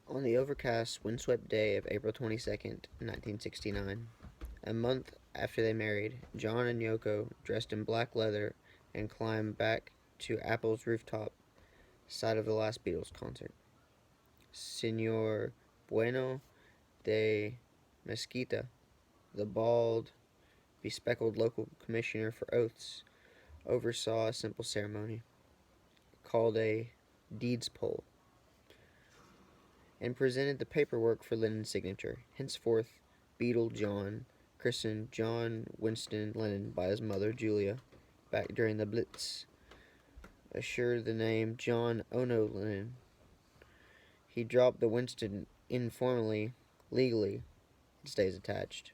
On the overcast, windswept day of April 22nd, 1969, a month after they married, John and Yoko, dressed in black leather, and climbed back to Apple's rooftop side of the last Beatles concert. Senor Bueno de Mesquita, the bald, bespectacled local commissioner for oaths, oversaw a simple ceremony called a deeds poll and presented the paperwork for Lennon's signature. Henceforth, Beatle John, christened John Winston Lennon by his mother Julia, back during the Blitz, assured the name John Ono Lennon. He dropped the Winston informally, legally, it stays attached.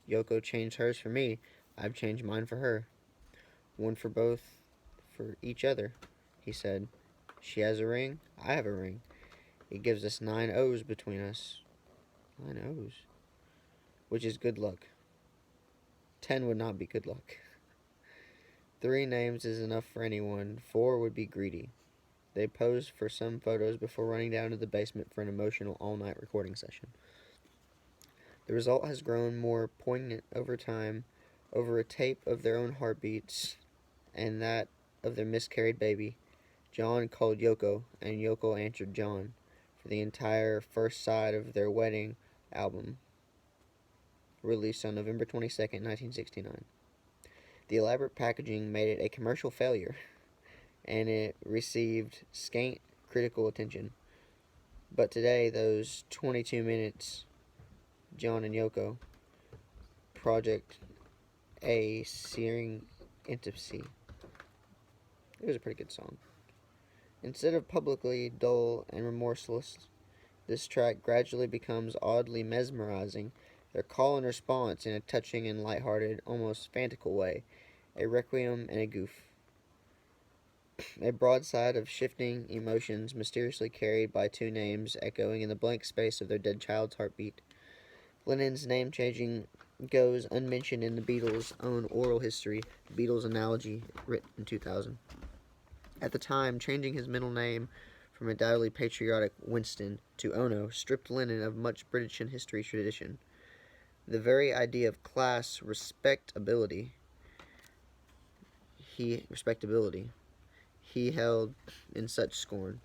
Yoko changed hers for me. I've changed mine for her. One for both, for each other, he said. She has a ring, I have a ring. It gives us 9 O's between us. 9 O's. Which is good luck. 10 would not be good luck. 3 names is enough for anyone. 4 would be greedy. They posed for some photos before running down to the basement for an emotional all-night recording session. The result has grown more poignant over time, over a tape of their own heartbeats and that of their miscarried baby. John called Yoko, and Yoko answered John for the entire first side of their wedding album, released on November 22nd, 1969. The elaborate packaging made it a commercial failure, and it received scant critical attention. But today, those 22 minutes, John and Yoko, Project A Searing Intimacy. It was a pretty good song. Instead of publicly dull and remorseless, this track gradually becomes oddly mesmerizing, their call and response in a touching and light-hearted, almost fantastical way, a requiem and a goof. A broadside of shifting emotions mysteriously carried by 2 names echoing in the blank space of their dead child's heartbeat. Lennon's name-changing goes unmentioned in the Beatles' own oral history, the Beatles' analogy, written in 2000. At the time, changing his middle name from undoubtedly patriotic Winston to Ono stripped Lennon of much British history tradition. The very idea of class respectability he held in such scorn.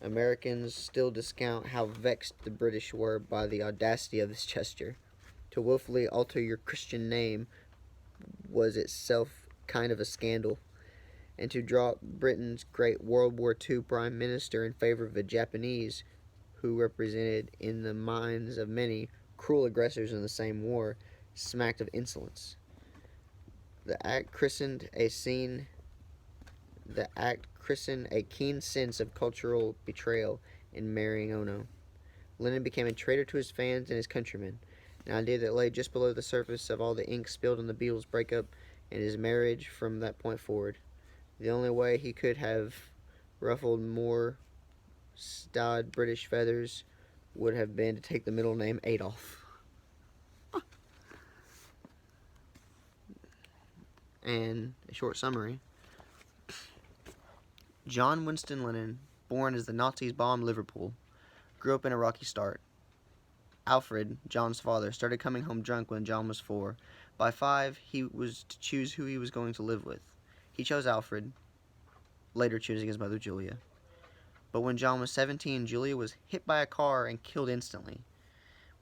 Americans still discount how vexed the British were by the audacity of this gesture. To willfully alter your Christian name was itself kind of a scandal, and to drop Britain's great World War II Prime Minister in favor of a Japanese who represented, in the minds of many, cruel aggressors in the same war, smacked of insolence. The act christened a keen sense of cultural betrayal in marrying Ono. Lennon became a traitor to his fans and his countrymen, an idea that lay just below the surface of all the ink spilled on the Beatles' breakup and his marriage from that point forward. The only way he could have ruffled more styled British feathers would have been to take the middle name Adolf. And a short summary. John Winston Lennon, born as the Nazis bombed Liverpool, grew up in a rocky start. Alfred, John's father, started coming home drunk when John was 4. By 5, he was to choose who he was going to live with. He chose Alfred, later choosing his mother Julia. But when John was 17, Julia was hit by a car and killed instantly.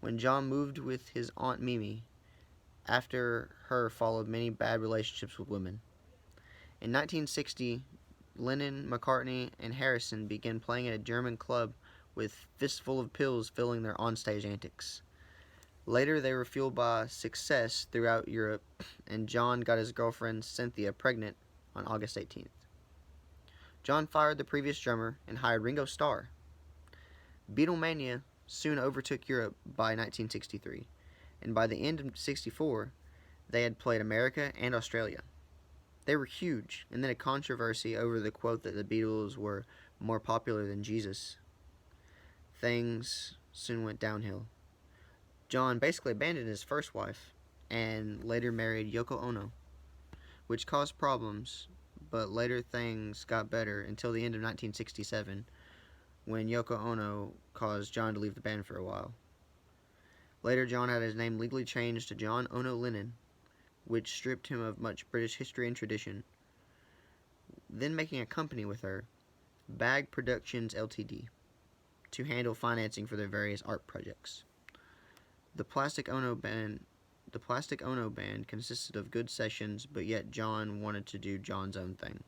When John moved with his Aunt Mimi, after her followed many bad relationships with women. In 1960, Lennon, McCartney, and Harrison began playing at a German club with fistful of pills filling their onstage antics. Later, they were fueled by success throughout Europe, and John got his girlfriend Cynthia pregnant on August 18th. John fired the previous drummer and hired Ringo Starr. Beatlemania soon overtook Europe by 1963, and by the end of '64, they had played America and Australia. They were huge, and then a controversy over the quote that the Beatles were more popular than Jesus. Things soon went downhill. John basically abandoned his first wife, and later married Yoko Ono, which caused problems, but later things got better until the end of 1967, when Yoko Ono caused John to leave the band for a while. Later, John had his name legally changed to John Ono Lennon, which stripped him of much British history and tradition, then making a company with her, Bag Productions Ltd., to handle financing for their various art projects. The Plastic Ono band consisted of good sessions, but yet John wanted to do John's own thing.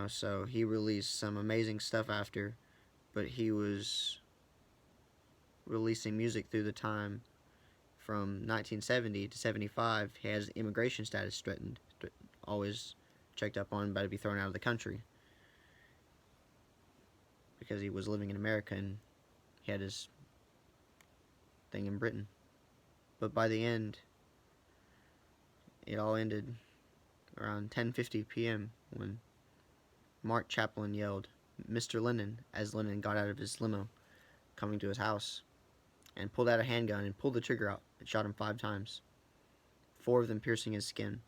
So he released some amazing stuff after, but he was releasing music through the time from 1970 to 75. He has immigration status threatened, always checked up on, about to be thrown out of the country because he was living in America and he had his thing in Britain. But by the end, it all ended around 10:50 p.m. when Mark Chaplin yelled, "Mr. Lennon," as Lennon got out of his limo, coming to his house, and pulled out a handgun and pulled the trigger out and shot him 5 times, 4 of them piercing his skin.